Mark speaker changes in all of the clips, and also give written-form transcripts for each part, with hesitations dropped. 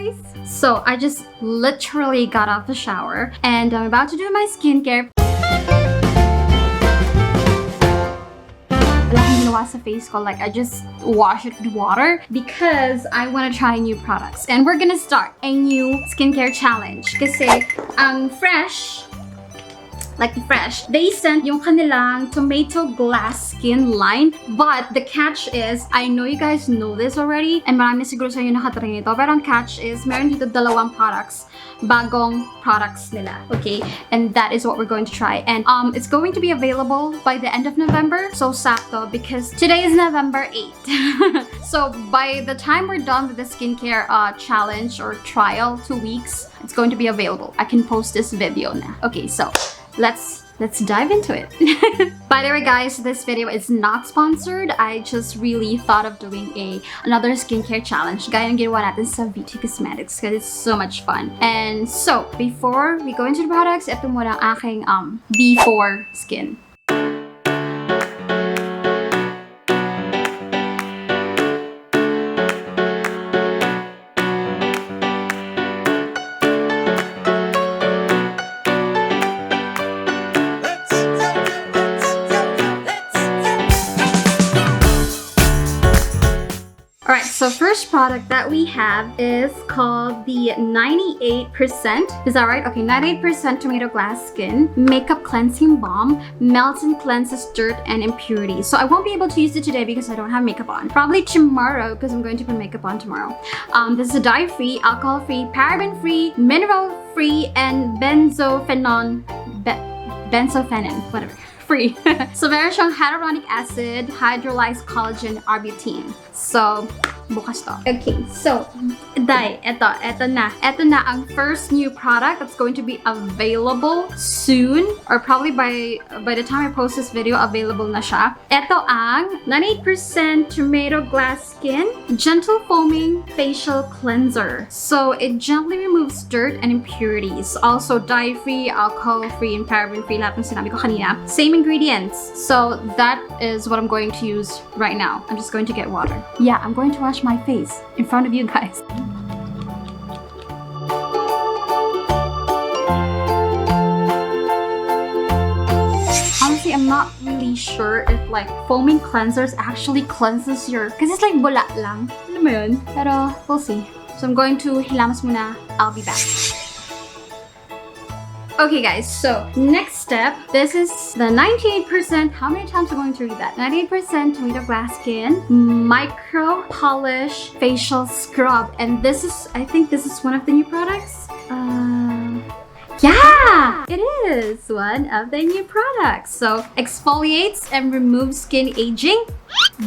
Speaker 1: guys! So I just literally got out the shower and I'm about to do my skincare. Wala akong ginawa sa face ko, like I just wash it with water because I want to try new products. And we're gonna start a new skincare challenge. Kasi ang Fresh, they sent yung kanilang tomato glass skin line. But the catch is, I know you guys know this already, and marami siguro sa inyo nakatry nito. Pero ang catch is, meron dito dalawang products, bagong products nila, okay? And that is what we're going to try. And it's going to be available by the end of November. So sakto, because today is November 8th. So by the time we're done with the skincare challenge or trial, 2 weeks, it's going to be available. I can post this video na. Okay, so let's dive into it. By the way guys, this video is not sponsored. I just really thought of doing another skincare challenge gaya ng ginawa natin sa VT Cosmetics because it's so much fun. And so before we go into the products, ito muna ang aking before skin. Alright, so first product that we have is called the 98%. Is that right? Okay, 98% Tomato Glass Skin Makeup Cleansing Balm. Melts and cleanses dirt and impurities. So I won't be able to use it today because I don't have makeup on. Probably tomorrow because I'm going to put makeup on tomorrow. This is a dye-free, alcohol-free, paraben-free, mineral-free, and benzophenin, whatever. Free. So meron siyang hyaluronic acid, hydrolyzed collagen, arbutin. So, bukas to. Okay, so, eto na ang first new product that's going to be available soon, or probably by the time I post this video, available na siya. Eto ang 98% Tomato Glass Skin Gentle Foaming Facial Cleanser. So, it gently removes dirt and impurities. Also, dye-free, alcohol-free, and paraben-free. Lahat ng sinabi ko kanina. Same ingredients. So, that is what I'm going to use right now. I'm just going to get water. Yeah, I'm going to wash my face in front of you guys. Honestly, I'm not really sure if like foaming cleansers actually cleanses your... Because it's like bula lang. Alam mo yun? Pero we'll see. So I'm going to hilamos muna. I'll be back. Okay guys, so next step, this is the 98%, how many times am I going to read that? 98% Tomato Glass Skin Micro Polish Facial Scrub. And this is, I think this is one of the new products. Yeah, it is one of the new products. So exfoliates and removes skin aging,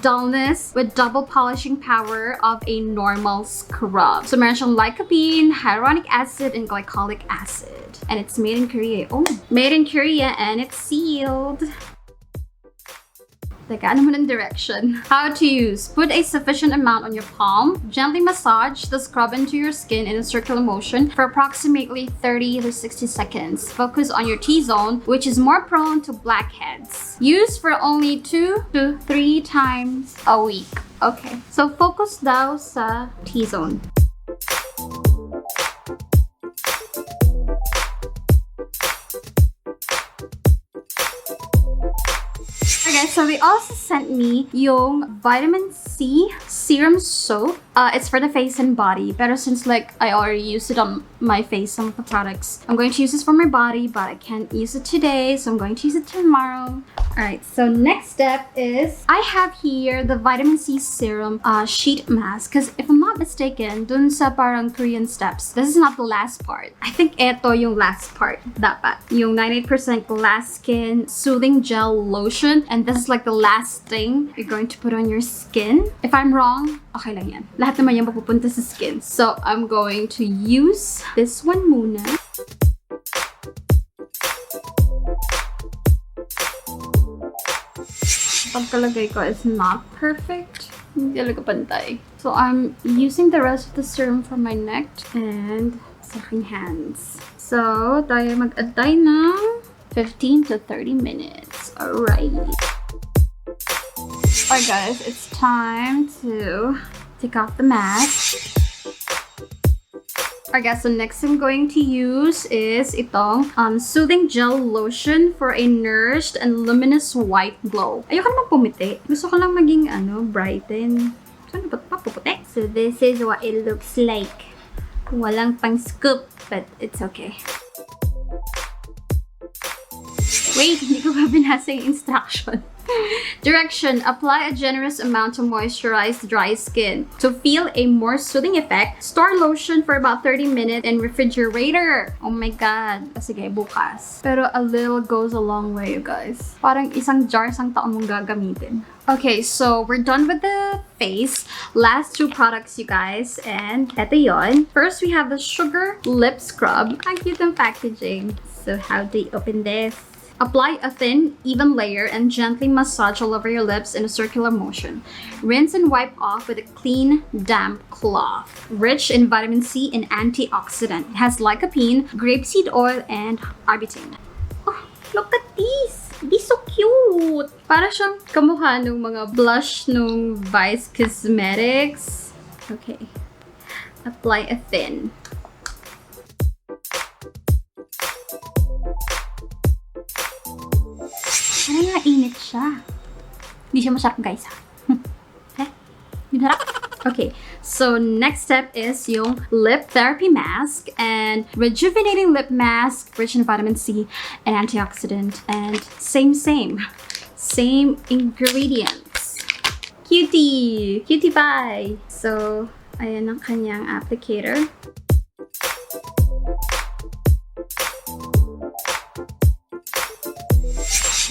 Speaker 1: dullness with double polishing power of a normal scrub. So meron siyang lycopene, hyaluronic acid, and glycolic acid. And it's made in Korea. Oh, made in Korea and it's sealed. Teka, ano mo ng direction? How to use. Put a sufficient amount on your palm. Gently massage the scrub into your skin in a circular motion for approximately 30 to 60 seconds. Focus on your T-zone, which is more prone to blackheads. Use for only 2 to 3 times a week. Okay, so focus daw sa T-zone. Okay, so they also sent me yung vitamin C serum soap. It's for the face and body. Pero since like I already used it on my face, some of the products, I'm going to use this for my body, but I can't use it today, so I'm going to use it tomorrow. Alright, so next step is I have here the vitamin C serum sheet mask. Because if I'm not mistaken, dun sa parang Korean steps, this is not the last part. I think eto yung last part. Dapat. Yung 98% glass skin soothing gel lotion. And this is like the last thing you're going to put on your skin. If I'm wrong, okay lang yan. Lahat naman yan mapupunta sa skin. So I'm going to use this one muna. Pagkalagay ko is not perfect. Hindi talaga pantay. So I'm using the rest of the serum for my neck and sa aking hands. So tayo mag-add tayo ng 15 to 30 minutes. Alright. Alright guys, it's time to take off the mask. Alright guys, so next I'm going to use is itong Soothing Gel Lotion for a nourished and luminous white glow. Ayoko naman pumiti. Gusto ko lang maging brighten. Saan ba papuputi? So this is what it looks like. Walang pang scoop, but it's okay. Wait, hindi ko ba binasa yung instruction? Direction: apply a generous amount to moisturize dry skin. To feel a more soothing effect, store lotion for about 30 minutes in refrigerator. Oh my god. Sige, bukas. Pero a little goes a long way, you guys. Parang isang jar sang taon mong gagamitin. Okay, so we're done with the face. Last two products, you guys. And eto yon. First, we have the Sugar Lip Scrub. Ang cute ng packaging. So how do you open this? Apply a thin, even layer and gently massage all over your lips in a circular motion. Rinse and wipe off with a clean, damp cloth. Rich in vitamin C and antioxidant. It has lycopene, grapeseed oil, and arbutin. Oh, look at these! These so cute! Para siyang kamukha ng mga blush nung Vice Cosmetics. Okay. Apply a thin. Ano nga, init siya. Hindi siya masarap, guys. Okay? Hindi masarap? Okay, so next step is yung lip therapy mask and rejuvenating lip mask, rich in vitamin C and antioxidant, and same ingredients. Cutie pie. So, ayan ang kanyang applicator.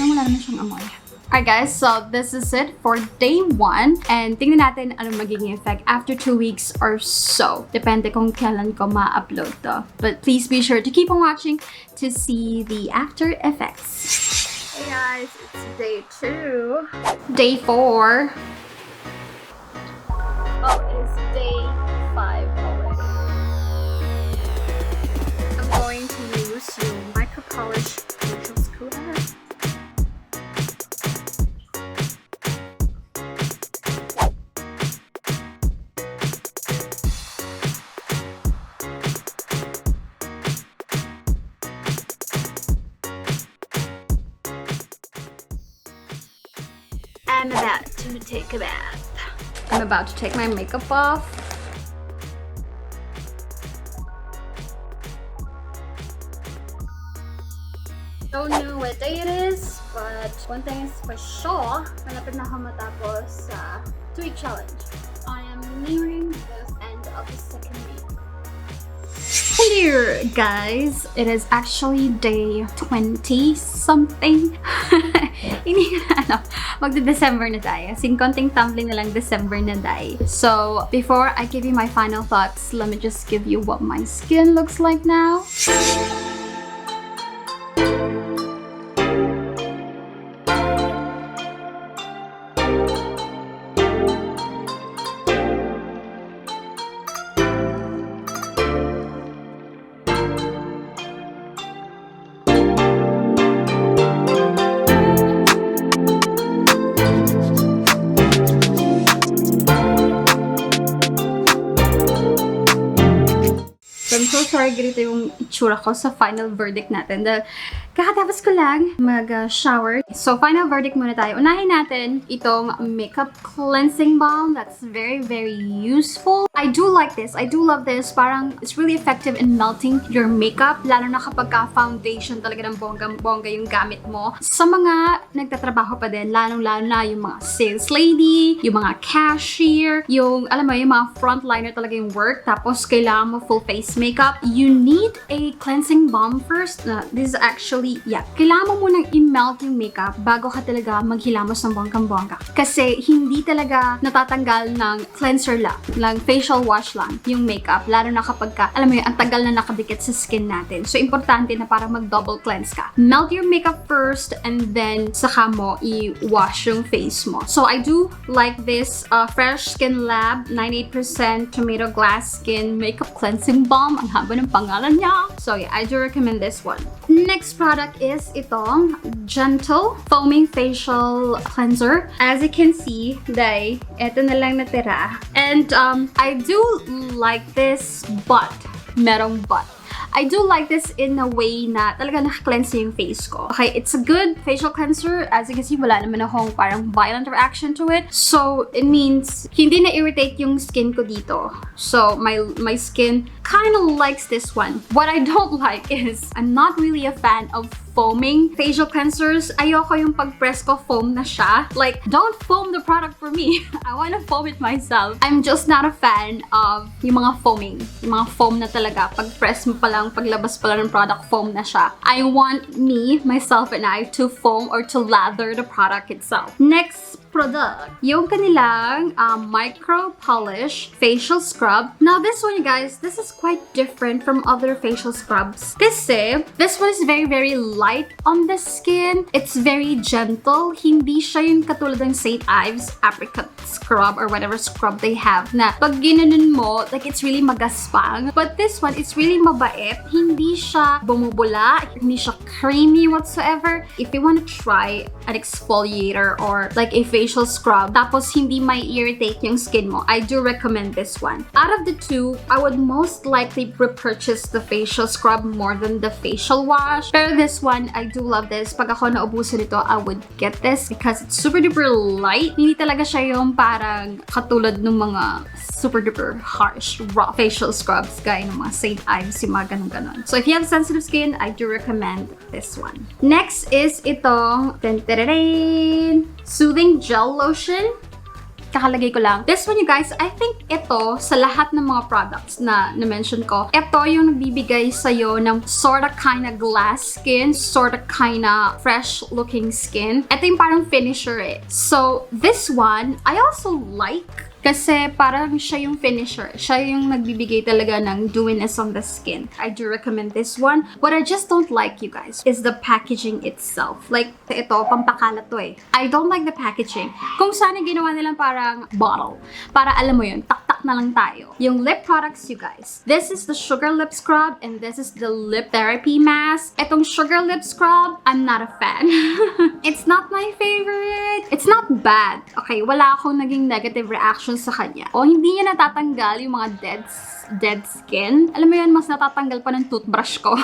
Speaker 1: Wala naman siyang amoy. Alright guys, so this is it for day 1. And tingnan natin anong magiging effect after 2 weeks or so. Depende kung kailan ko ma-upload to. But please be sure to keep on watching to see the after effects. Hey guys, it's day 2. Day 4. Oh, it's day 5 already. I'm going to use your micro polish facial scrubber. I'm about to take a bath. I'm about to take my makeup off. Don't know what day it is, but one thing is for sure, malapit na ako matapos sa 2-week challenge. I am nearing the end of the second week. Hello guys! It is actually day 20 something. Hindi ko na alam. Magde-December na tayo. Sin konting tumbling na lang December na tayo. So, before I give you my final thoughts, let me just give you what my skin looks like now. So, I'm so sorry ganito yung itsura ko sa final verdict natin. Dahil kakatapos ko lang mag-shower. So, final verdict muna tayo. Unahin natin itong makeup cleansing balm. That's very, very useful. I do like this. I do love this. Parang it's really effective in melting your makeup. Lalo na kapag ka-foundation talaga ng bonggang-bongga yung gamit mo. Sa mga nagtatrabaho pa din, lalong-lalo na yung mga sales lady, yung mga cashier, yung, alam mo, yung mga frontliner talaga yung work. Tapos, kailangan mo full face makeup. You need a cleansing balm first. This is actually, yeah. Kailangan mo munang i-melt yung makeup bago ka talaga maghilamos ng bonggang-bongga. Kasi, hindi talaga natatanggal ng cleanser lang, ng facial wash lang, yung makeup. Lalo na kapag ka, alam mo yun, ang tagal na nakadikit sa skin natin. So, importante na parang mag-double cleanse ka. Melt your makeup first and then saka mo i-wash yung face mo. So, I do like this Fresh Skinlab 98% Tomato Glass Skin Makeup Cleansing Balm. Ang haba ng pangalan niya. So, yeah, I do recommend this one. Next product is itong Gentle Foaming Facial Cleanser. As you can see, ito na lang natira. And I do like this, but merong but. I do like this in a way na talaga naka-cleanse yung face ko. Okay, it's a good facial cleanser. As you can see, wala naman akong parang violent reaction to it. So, it means hindi na-irritate yung skin ko dito. So, my skin kind of likes this one. What I don't like is I'm not really a fan of foaming facial cleansers. Ayoko yung pag-press ko, foam na siya. Like, don't foam the product for me. I want to foam it myself. I'm just not a fan of yung mga foaming. Yung mga foam na talaga. Pag-press mo pa lang, paglabas pa lang ng product, foam na siya. I want me, myself, and I to foam or to lather the product itself. Next product, yung kanilang micro polish facial scrub. Now this one, you guys, this is quite different from other facial scrubs. Kasi this one is very, very light on the skin. It's very gentle. Hindi siya yung katulad ng St. Ives apricot scrub or whatever scrub they have na pag ginanon mo, like it's really magaspang. But this one, it's really mabait. Hindi siya bumubula. Hindi siya creamy whatsoever. If you want to try an exfoliator or like a facial scrub, tapos hindi may irritate yung skin mo, I do recommend this one. Out of the two, I would most likely repurchase the facial scrub more than the facial wash. Pero this one, I do love this. Pag ako naubusan nito, I would get this because it's super duper light. Hindi talaga siya yung parang katulad ng mga super duper harsh raw facial scrubs gaya ng mga St. Ives, yung mga ganun-ganun. So if you have sensitive skin, I do recommend this one. Next is itong Soothing Gel Lotion. Kakalagay ko lang. This one, you guys, I think ito, sa lahat ng mga products na na-mention ko, ito yung nagbibigay sa'yo ng sorta kinda glass skin, sorta kinda fresh-looking skin. Ito yung parang finisher eh. So, this one, I also like kasi parang siya yung finisher. Siya yung nagbibigay talaga ng dewiness on the skin. I do recommend this one. What I just don't like, you guys, is the packaging itself. Like, ito, pampakalat to eh. I don't like the packaging. Kung sana ginawa nilang parang bottle. Para alam mo yun, tak-tak na lang tayo. Yung lip products, you guys. This is the Sugar Lip Scrub and this is the Lip Therapy Mask. Itong Sugar Lip Scrub, I'm not a fan. It's not my favorite. It's not bad. Okay, wala akong naging negative reaction sa kanya. O hindi niya natatanggal yung mga dead skin. Alam mo yun, mas natatanggal pa ng toothbrush ko.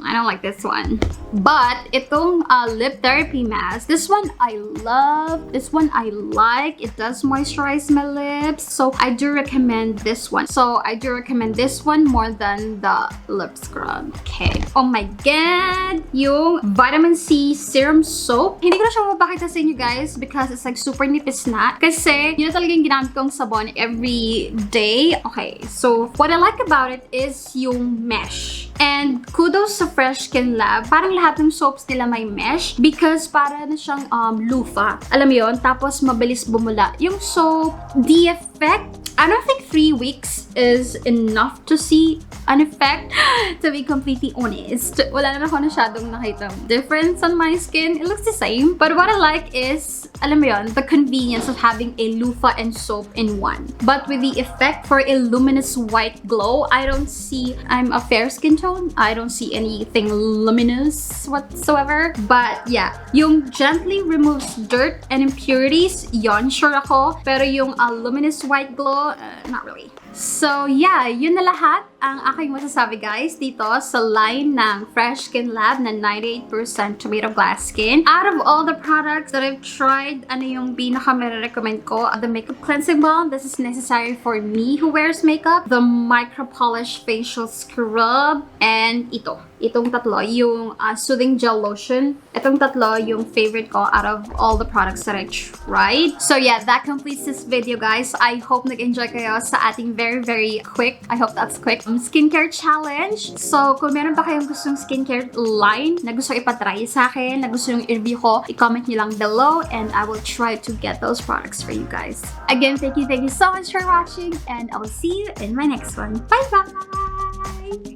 Speaker 1: I don't like this one. But itong lip therapy mask, this one I love. This one I like. It does moisturize my lips. So I do recommend this one. So I do recommend this one more than the lip scrub. Okay. Oh my God! Yung vitamin C serum soap. Hindi ko na siya mapakita sa inyo, guys, because it's like super nipis na. Kasi yun na talaga yung ginamit kong sabon every day. Okay. So what I like about it is yung mesh. And kudos sa Skinlab. Parang lahat ng soaps nila may mesh because para na siyang loofah. Alam mo yun? Tapos mabilis bumula. Yung soap, the effect, I don't think 3 weeks is enough to see an effect. To be completely honest, wala na ako masyadong nakita difference on my skin. It looks the same. But what I like is, alam mo yun, the convenience of having a loofah and soap in one. But with the effect for a luminous white glow, I don't see, I'm a fair skin tone. I don't see anything luminous whatsoever. But yeah, yung gently removes dirt and impurities, yon sure ako. Pero yung luminous white glow, not really. So yeah, yun na lahat ang aking masasabi, guys, dito sa line ng Skinlab na 98% tomato glass skin. Out of all the products that I've tried, ano yung pinaka-recommend ko? The makeup cleansing balm. This is necessary for me who wears makeup. The micro polish facial scrub. And itong tatlo, yung soothing gel lotion. Itong tatlo, yung favorite ko out of all the products that I tried. So yeah, that completes this video, guys. I hope nag-enjoy kayo sa ating very, very quick, I hope that's quick, skincare challenge. So, kung meron ba kayong gustong skincare line na gusto ipatry sa akin, na gusto yung i-review ko, i-comment nyo lang below and I will try to get those products for you guys. Again, thank you so much for watching and I will see you in my next one. Bye-bye!